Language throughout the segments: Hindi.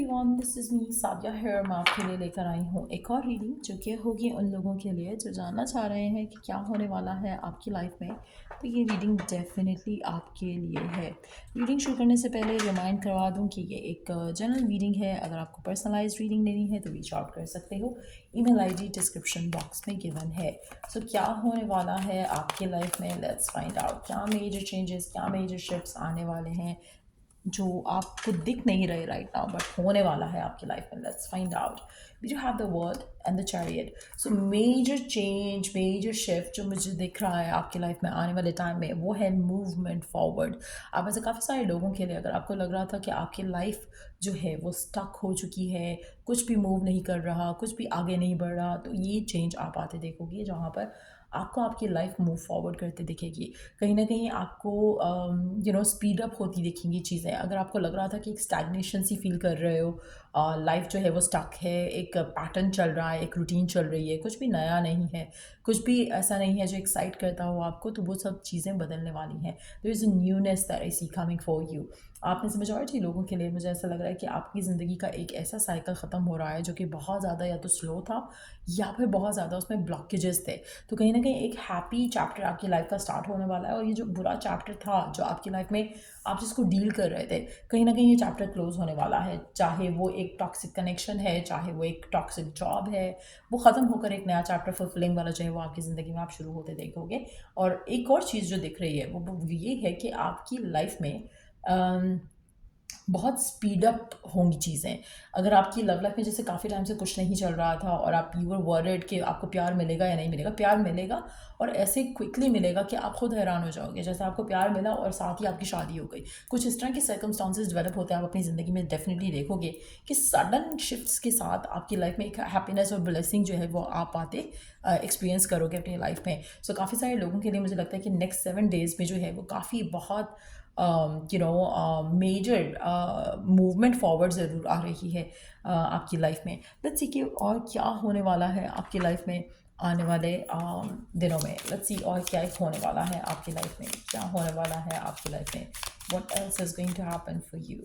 Everyone, this is me Sadia here. मैं आपके लिए लेकर आई हूँ एक और रीडिंग जो कि होगी उन लोगों के लिए जो जानना चाह रहे हैं कि क्या होने वाला है आपकी लाइफ में। तो ये रीडिंग डेफिनेटली आपके लिए है। रीडिंग शुरू करने से पहले रिमाइंड करवा दूँ कि ये एक जनरल रीडिंग है। अगर आपको पर्सनलाइज रीडिंग लेनी है तो रीच आउट कर सकते हो। ईमेल आईडी डिस्क्रिप्शन बॉक्स में गिवन है। सो क्या होने वाला है आपकी लाइफ में, लेट्स फाइंड आउट। क्या मेजर चेंजेस, क्या मेजर शिफ्ट्स आने वाले हैं जो आपको दिख नहीं रहे राइट नाउ बट होने वाला है आपकी लाइफ में। Let's find out. We do have the world and the chariot. So major change, major shift जो मुझे दिख रहा है आपकी लाइफ में आने वाले टाइम में वो है मूवमेंट फॉरवर्ड। आप में से काफ़ी सारे लोगों के लिए अगर आपको लग रहा था कि आपकी लाइफ जो है वो स्टक हो चुकी है, कुछ भी मूव नहीं कर रहा, कुछ भी आगे नहीं बढ़ रहा, तो ये चेंज आप आते देखोगे जहाँ पर आपको आपकी लाइफ मूव फॉरवर्ड करते दिखेगी। कहीं ना कहीं आपको स्पीड अप होती दिखेंगी चीज़ें। अगर आपको लग रहा था कि एक स्टैग्नेशन सी फील कर रहे हो, लाइफ जो है वो स्टक है, एक पैटर्न चल रहा है, एक रूटीन चल रही है, कुछ भी नया नहीं है, कुछ भी ऐसा नहीं है जो एक्साइट करता हो आपको, तो वो सब चीज़ें बदलने वाली हैं। There is a newness that I see coming for you. आप में से मेजॉरिटी लोगों के लिए मुझे ऐसा लग रहा है कि आपकी ज़िंदगी का एक ऐसा साइकिल ख़त्म हो रहा है जो कि बहुत ज़्यादा या तो स्लो था या फिर बहुत ज़्यादा उसमें ब्लॉकेजेस थे। तो कहीं ना कहीं एक हैप्पी चैप्टर आपकी लाइफ का स्टार्ट होने वाला है, और ये जो बुरा चैप्टर था जो आपकी लाइफ में आप जिसको डील कर रहे थे, कहीं ना कहीं ये चैप्टर क्लोज होने वाला है। चाहे वो एक टॉक्सिक कनेक्शन है, चाहे वो एक टॉक्सिक जॉब है, वो ख़त्म होकर एक नया चैप्टर फुलफिलिंग वाला जो है वो आपकी ज़िंदगी में आप शुरू होते देखोगे। और एक और चीज़ जो दिख रही है वो ये है कि आपकी लाइफ में बहुत स्पीड अप होंगी चीज़ें। अगर आपकी लव लाइफ में जैसे काफ़ी टाइम से कुछ नहीं चल रहा था और आप यू वर वरिड कि आपको प्यार मिलेगा या नहीं मिलेगा, प्यार मिलेगा और ऐसे क्विकली मिलेगा कि आप खुद हैरान हो जाओगे। जैसे आपको प्यार मिला और साथ ही आपकी शादी हो गई, कुछ इस तरह की सर्कमस्टांसेस डेवलप होते हैं आप अपनी ज़िंदगी में डेफिनेटली देखोगे कि सडन शिफ्ट्स के साथ आपकी लाइफ में एक हैप्पीनेस और ब्लेसिंग जो है वो आप आते एक्सपीरियंस करोगे अपनी लाइफ में। सो काफ़ी सारे लोगों के लिए मुझे लगता है कि नेक्स्ट 7 डेज़ में जो है वो काफ़ी बहुत मेजर मूवमेंट फॉरवर्ड ज़रूर आ रही है आपकी लाइफ में। लेट्स सी कि और क्या होने वाला है आपकी लाइफ में आने वाले दिनों में। लेट्स सी और क्या एक होने वाला है आपकी लाइफ में, क्या होने वाला है आपकी लाइफ में। What else is going to happen for you.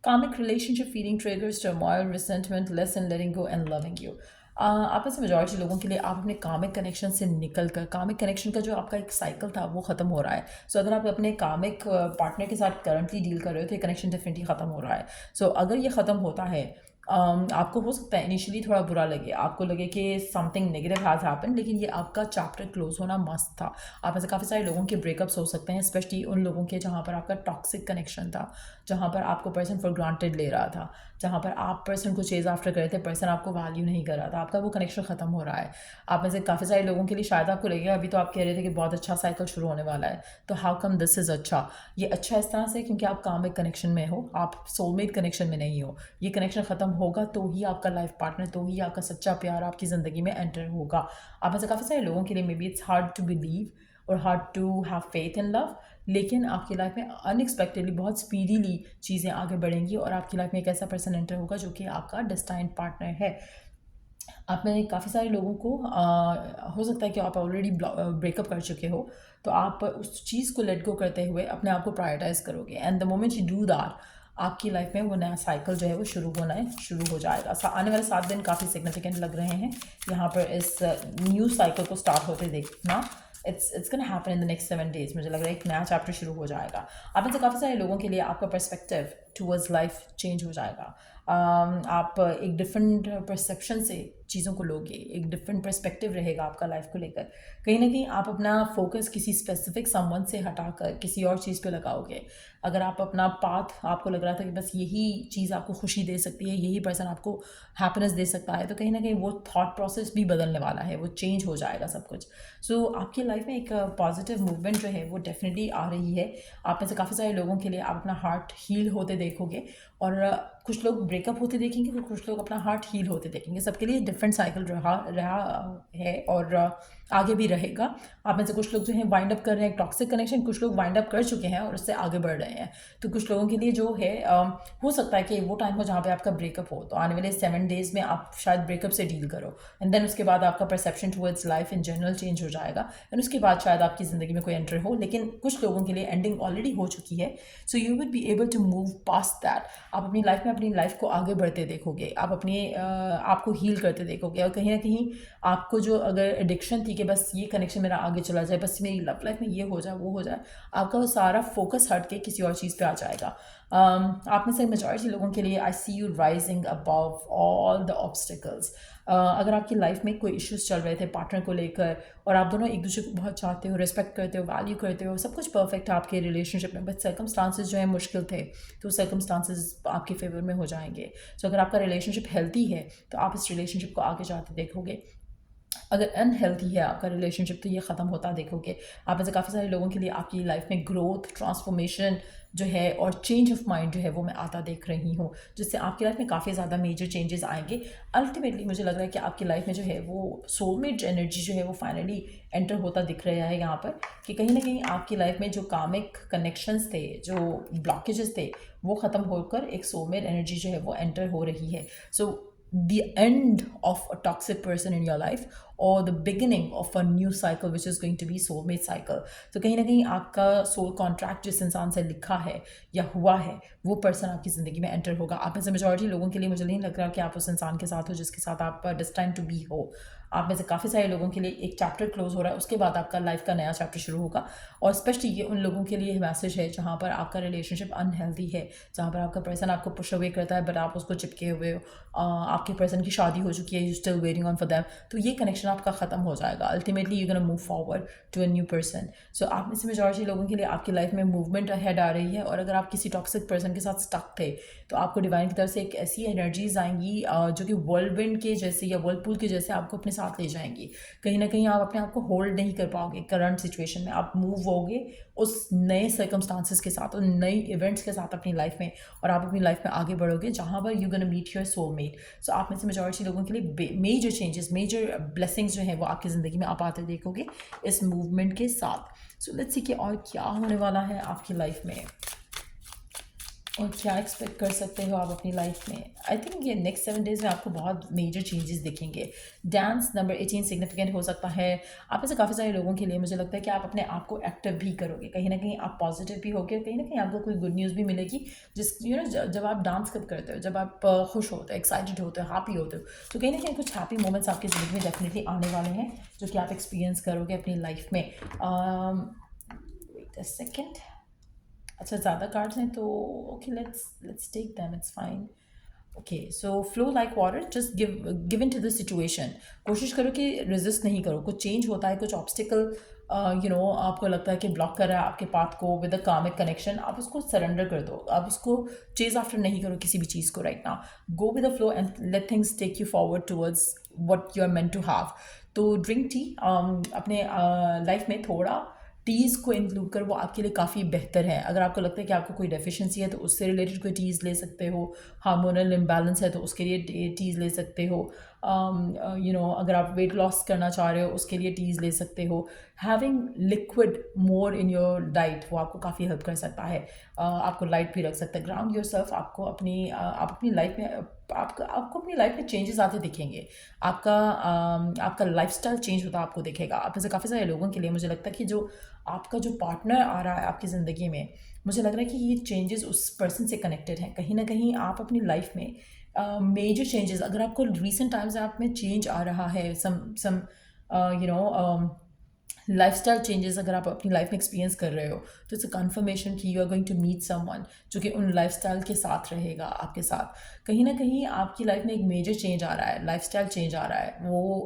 Karmic relationship feeding triggers turmoil, resentment, lesson letting go and loving you. आप में से मेजॉरिटी लोगों के लिए आप अपने कामिक कनेक्शन से निकल कर, कामिक कनेक्शन का जो आपका एक साइकिल था वो ख़त्म हो रहा है। सो अगर आप अपने कामिक पार्टनर के साथ करंटली डील कर रहे हो तो ये कनेक्शन डेफिनेटली ख़त्म हो रहा है। सो अगर ये ख़त्म होता है, आपको हो सकता है इनिशियली थोड़ा बुरा लगे, आपको लगे कि समथिंग नेगेटिव हैज़ हैपन, लेकिन ये आपका चैप्टर क्लोज होना मस्त था। आप में से काफ़ी सारे लोगों के ब्रेकअप्स हो सकते हैं, स्पेशली उन लोगों के जहाँ पर आपका टॉक्सिक कनेक्शन था, जहाँ पर आपको पर्सन फॉर ग्रांटेड ले रहा था, जहाँ पर आप पर्सन को चेज आफ्टर कर रहे थे, पर्सन आपको वैल्यू नहीं कर रहा था, आपका वो कनेक्शन ख़त्म हो रहा है। आप में से काफ़ी सारे लोगों के लिए शायद आपको लगेगा, अभी तो आप कह रहे थे कि बहुत अच्छा साइकिल शुरू होने वाला है, तो हाउ कम दिस इज़ अच्छा। ये अच्छा इस तरह से क्योंकि आप कामिक कनेक्शन में हो, आप सोलमेट कनेक्शन में नहीं हो। ये कनेक्शन ख़त्म होगा तो ही आपका लाइफ पार्टनर, तो ही आपका सच्चा प्यार आपकी ज़िंदगी में एंटर होगा। आप में से काफ़ी सारे लोगों के लिए may be it's hard to believe और hard to have faith in love, लेकिन आपकी लाइफ में अनएक्सपेक्टेडली बहुत स्पीडीली चीज़ें आगे बढ़ेंगी और आपकी लाइफ में एक ऐसा पर्सन एंटर होगा जो कि आपका डेस्टाइन्ड पार्टनर है। आप में काफ़ी सारे लोगों को हो सकता है कि आप ऑलरेडी ब्रेकअप कर चुके हो, तो आप उस चीज़ को लेट गो करते हुए अपने आप को प्रायोरिटाइज करोगे, and the moment you do that आपकी लाइफ में वो नया साइकिल जो है वो शुरू हो जाएगा। आने वाले 7 दिन काफ़ी सिग्निफिकेंट लग रहे हैं यहाँ पर इस न्यू साइकिल को स्टार्ट होते देखना। It's gonna happen in the next 7 days. मुझे लग रहा है एक नया चैप्टर शुरू हो जाएगा। आप में से काफ़ी सारे लोगों के लिए आपका पर्सपेक्टिव टूवर्ड्स लाइफ चेंज हो जाएगा। आप एक डिफरेंट परसेप्शन से चीज़ों को लोगे, एक डिफरेंट पर्सपेक्टिव रहेगा आपका लाइफ को लेकर। कहीं ना कहीं आप अपना फोकस किसी स्पेसिफिक समवन से हटाकर किसी और चीज़ पे लगाओगे। अगर आप अपना पाथ, आपको लग रहा था कि बस यही चीज़ आपको खुशी दे सकती है, यही पर्सन आपको हैप्पीनेस दे सकता है, तो कहीं ना कहीं वो थॉट प्रोसेस भी बदलने वाला है, वो चेंज हो जाएगा सब कुछ। सो आपकी लाइफ में एक पॉजिटिव मूवमेंट जो है वो डेफिनेटली आ रही है। आप में से काफ़ी सारे लोगों के लिए आप अपना हार्ट हील होते देखोगे, और कुछ लोग ब्रेकअप होते देखेंगे, तो कुछ लोग अपना हार्ट हील होते देखेंगे। सबके लिए डिफरेंट साइकिल रहा है और आगे भी रहेगा। आप में से कुछ लोग जो हैं वाइंड अप कर रहे हैं टॉक्सिक कनेक्शन, कुछ लोग वाइंड अप कर चुके हैं और उससे आगे बढ़ रहे हैं। तो कुछ लोगों के लिए जो है हो सकता है कि वो टाइम हो जहाँ पे आपका ब्रेकअप हो, तो आने वाले 7 डेज़ में आप शायद ब्रेकअप से डील करो, एंड देन उसके बाद आपका perception towards life in general change हो जाएगा, एंड उसके बाद शायद आपकी ज़िंदगी में कोई एंटर हो। लेकिन कुछ लोगों के लिए एंडिंग ऑलरेडी हो चुकी है, so you will be able to move past that, आप अपनी लाइफ में अपनी लाइफ को आगे बढ़ते देखोगे, आप अपने आप को हील करते देखोगे। और कहीं ना कहीं आपको जो अगर एडिक्शन थी कि बस ये कनेक्शन मेरा आगे चला जाए, बस मेरी लव लाइफ में ये हो जाए वो हो जाए, आपका वो सारा फोकस हट के किसी और चीज़ पे आ जाएगा। आप में से मेजॉरिटी लोगों के लिए I see you rising above all the obstacles. अगर आपकी लाइफ में कोई इश्यूज चल रहे थे पार्टनर को लेकर और आप दोनों एक दूसरे को बहुत चाहते हो, रिस्पेक्ट करते हो, वैल्यू करते हो, सब कुछ परफेक्ट है आपके रिलेशनशिप में, बट सर्कमस्टांसेस जो है मुश्किल थे, तो सर्कमस्टांसेस आपके फेवर में हो जाएंगे। सो अगर आपका रिलेशनशिप हेल्थी है तो आप इस रिलेशनशिप को आगे जाते देखोगे। अगर अनहेल्थी है आपका रिलेशनशिप तो ये ख़त्म होता देखोगे। आप में से काफ़ी सारे लोगों के लिए आपकी लाइफ में ग्रोथ, ट्रांसफॉर्मेशन जो है और चेंज ऑफ माइंड जो है वो मैं आता देख रही हूँ, जिससे आपकी लाइफ में काफ़ी ज़्यादा मेजर चेंजेस आएंगे। अल्टीमेटली मुझे लग रहा है कि आपकी लाइफ में जो है वो सोलमेट एनर्जी जो है वो फाइनली एंटर होता दिख रहा है यहाँ पर, कि कहीं ना कहीं आपकी लाइफ में जो कामिक कनेक्शंस थे, जो ब्लॉकेजेस थे, वो ख़त्म होकर एक सोलमेट एनर्जी जो है वो एंटर हो रही है। सो the end of a toxic person in your life or the beginning of a new cycle which is going to be soulmate cycle। तो कहीं ना कहीं आपका सोल कॉन्ट्रैक्ट जिस इंसान से लिखा है या हुआ है वो पर्सन आपकी ज़िंदगी में एंटर होगा। आप में से मेजॉरिटी लोगों के लिए मुझे नहीं लग रहा कि आप उस इंसान के साथ हो जिसके साथ आप डिस्टाइम टू बी हो। आप में से काफ़ी सारे लोगों के लिए एक चैप्टर क्लोज हो रहा है, उसके बाद आपका लाइफ का नया चैप्टर शुरू होगा। और स्पेशली ये उन लोगों के लिए मैसेज है जहाँ पर आपका रिलेशनशिप अनहेल्दी है, जहाँ पर आपका पर्सन आपको पुश अवे करता है बट आप उसको चिपके हुए हो, आपके पर्सन की शादी हो चुकी है, you still waiting on for them, तो ये कनेक्शन आपका ख़त्म हो जाएगा। Ultimately you gonna move forward to a new person. So आप में से मेजॉरिटी लोगों के लिए आपकी लाइफ में मूवमेंट अहेड आ रही है। और अगर आप किसी टॉक्सिक पर्सन के साथ स्टक थे तो आपको डिवाइन की तरफ से एक ऐसी एनर्जीज आएंगी जो कि वर्ल्डविंड के जैसे या वर्लपूल के जैसे आपको अपने साथ ले जाएंगी। कहीं ना कहीं आप अपने आप को होल्ड नहीं कर पाओगे करंट सिचुएशन में, आप मूव होगे उस नए सर्कमस्टांसेस के साथ और नई इवेंट्स के साथ अपनी लाइफ में, और आप अपनी लाइफ में आगे बढ़ोगे जहाँ पर you gonna meet your soulmate. So आप में से मेजॉरिटी लोगों के लिए मेजर चेंजेस, मेजर ब्लेसिंग्स जो है वो आपकी ज़िंदगी में आप आते देखोगे इस मूवमेंट के साथ। सो लेट्स सी कि और क्या होने वाला है आपकी लाइफ में और क्या एक्सपेक्ट कर सकते हो आप अपनी लाइफ में। आई थिंक ये नेक्स्ट 7 डेज़ में आपको बहुत मेजर चेंजेस दिखेंगे। डांस नंबर 18 सिग्निफिकेंट हो सकता है आप में से काफ़ी सारे लोगों के लिए। मुझे लगता है कि आप अपने आप को एक्टिव भी करोगे, कहीं ना कहीं आप पॉजिटिव भी होगे, कहीं ना कहीं आपको कोई गुड न्यूज़ भी मिलेगी। जिस जब आप डांस कब करते हो, जब आप खुश होते हो, एक्साइटेड होते हो, हैप्पी होते हो, तो कहीं ना कहीं कुछ हैप्पी मोमेंट्स आपकी ज़िंदगी में डेफिनेटली आने वाले हैं जो कि आप एक्सपीरियंस करोगे अपनी लाइफ में। वेट अ सेकेंड, अच्छा ज़्यादा कार्ड्स हैं तो okay, let's take them, it's fine. Okay, so flow like water, just give in to the situation. कोशिश करो कि रेजिस्ट नहीं करो। कुछ चेंज होता है, कुछ ऑब्स्टिकल आपको लगता है कि ब्लॉक कर रहा है आपके पाथ को विद अ कार्मिक कनेक्शन, आप उसको सरेंडर कर दो। आप उसको चेज आफ्टर नहीं करो किसी भी चीज़ को right now. Go with the flow and let things take you forward towards what you are meant to have. तो ड्रिंक टी, अपने लाइफ में थोड़ा टीज़ को इंक्लूड कर, वो आपके लिए काफ़ी बेहतर है। अगर आपको लगता है कि आपको कोई डेफिशिएंसी है तो उससे रिलेटेड कोई टीज़ ले सकते हो। हार्मोनल इम्बैलेंस है तो उसके लिए टीज़ ले सकते हो। अगर आप वेट लॉस करना चाह रहे हो उसके लिए टीज़ ले सकते हो। Having liquid more in your diet वो आपको काफ़ी हेल्प कर सकता है। आपको लाइट भी रख सकता है। ग्राउंड योर सेल्फ, आप अपनी लाइफ में आपको अपनी लाइफ में चेंजेस आते दिखेंगे। आपका लाइफस्टाइल चेंज होता आपको दिखेगा। आप में से काफ़ी सारे लोगों के लिए मुझे लगता है कि जो आपका जो पार्टनर आ रहा है आपकी ज़िंदगी में, मुझे लग रहा है कि ये चेंजेस उस पर्सन से कनेक्टेड हैं। कहीं ना कहीं आप अपनी लाइफ में मेजर चेंजेस, अगर आपको रिसेंट टाइम्स आप में चेंज आ रहा है, सम लाइफस्टाइल चेंजेस अगर आप अपनी लाइफ में एक्सपीरियंस कर रहे हो, तो इट्स अ कन्फर्मेशन कि you are going to meet someone जो कि उन लाइफस्टाइल के साथ रहेगा आपके साथ। कहीं ना कहीं आपकी लाइफ में एक मेजर चेंज आ रहा है, लाइफस्टाइल चेंज आ रहा है। वो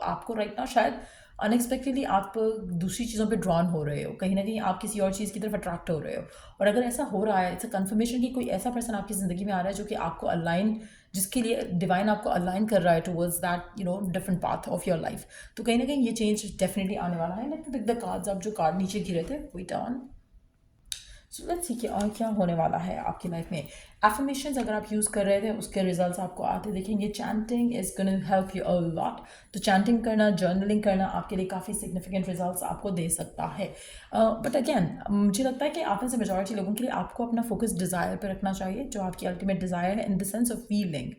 आपको राइट नाउ शायद अनएक्सपेक्टेडली आप दूसरी चीज़ों पे ड्रॉन हो रहे हो, कहीं ना कहीं आप किसी और चीज़ की तरफ अट्रैक्ट हो रहे हो। और अगर ऐसा हो रहा है, इट्स अ कन्फर्मेशन कि कोई ऐसा पर्सन आपकी ज़िंदगी में आ रहा है जो कि आपको अलाइन, जिसके लिए डिवाइन आपको अलाइन कर रहा है towards that different path of your life. तो कहीं ना कहीं ये चेंज डेफिनेटली आने वाला है। Let me pick the cards. आप जो कार्ड नीचे गिरे थे wait on. So let's see कि और क्या होने वाला है आपकी लाइफ में। एफर्मेशंस अगर आप यूज़ कर रहे थे उसके रिजल्ट्स आपको आते दिखेंगे। Chanting is gonna help you a lot. तो चैंटिंग करना, जर्नलिंग करना आपके लिए काफ़ी सिग्निफिकेंट रिजल्ट्स आपको दे सकता है। बट अगेन मुझे लगता है कि आप में से मेजॉरिटी लोगों के लिए आपको अपना फोकस डिज़ायर पर रखना चाहिए, जो आपकी अल्टीमेट डिज़ायर है in the sense of feeling,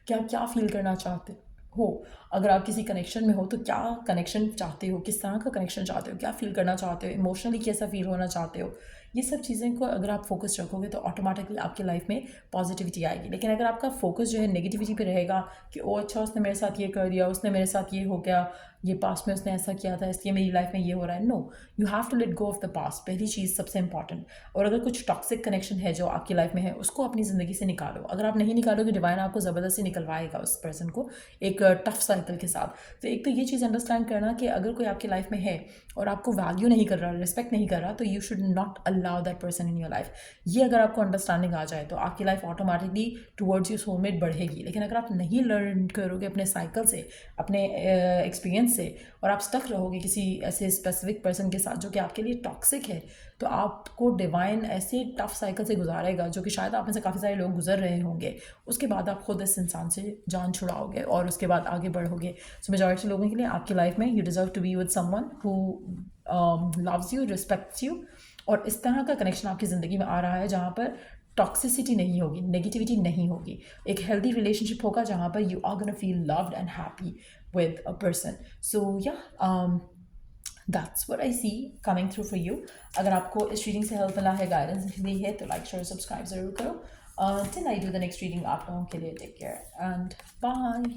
कि आप क्या फील करना चाहते हो। अगर आप किसी कनेक्शन में हो तो क्या कनेक्शन चाहते हो, किस तरह का कनेक्शन चाहते हो, क्या फील करना चाहते हो, इमोशनली कैसा फील होना चाहते हो, ये सब चीज़ें को अगर आप फोकस रखोगे तो ऑटोमेटिकली आपकी लाइफ में पॉजिटिविटी आएगी। लेकिन अगर आपका फोकस जो है नेगेटिविटी पे रहेगा कि ओ अच्छा उसने मेरे साथ ये कर दिया, उसने मेरे साथ ये हो गया, ये पास्ट में उसने ऐसा किया था इसलिए मेरी लाइफ में ये हो रहा है, no, you have to let go of the past, पहली चीज़ सबसे इंपॉर्टेंट। और अगर कुछ टॉक्सिक कनेक्शन है जो आपकी लाइफ में है उसको अपनी ज़िंदगी से निकालो। अगर आप नहीं निकालोगे डिवाइन आपको ज़बरदस्ती निकलवाएगा उस पर्सन को एक टफ साइकिल के साथ। तो एक तो ये चीज़ अंडरस्टैंड करना कि अगर कोई आपकी लाइफ में है और आपको वैल्यू नहीं कर रहा, रिस्पेक्ट नहीं कर रहा, तो you should not allow that person in your life. ये अगर आपको अंडरस्टैंडिंग आ जाए तो आपकी life automatically towards your soulmate बढ़ेगी। लेकिन अगर आप नहीं लर्न करोगे अपने साइकिल से, अपने एक्सपीरियंस से, और आप स्टक रहोगे किसी ऐसे स्पेसिफिक पर्सन के साथ जो कि आपके लिए टॉक्सिक है, तो आपको डिवाइन ऐसे टफ साइकिल से गुजारेगा जो कि शायद आप में से काफ़ी सारे लोग गुजर रहे होंगे। उसके बाद आप खुद इस इंसान से जान छुड़ाओगे और उसके बाद आगे बढ़ोगे। सो मेजॉरिटी लोगों के लिए आपकी लाइफ में you deserve to be with someone who loves you, respects you, और इस तरह का कनेक्शन आपकी ज़िंदगी में आ रहा है जहाँ पर टॉक्सिसिटी नहीं होगी, नेगेटिविटी नहीं होगी। एक हेल्दी रिलेशनशिप होगा जहाँ पर you are gonna feel loved and happy with a person. So yeah, that's what I see coming through for you. अगर आपको इस रीडिंग से हेल्प मिला है, गाइडेंस मिली है, तो लाइक शेयर सब्सक्राइब ज़रूर करो। Till I do the next reading, आप लोगों के लिए टेक केयर एंड बाय।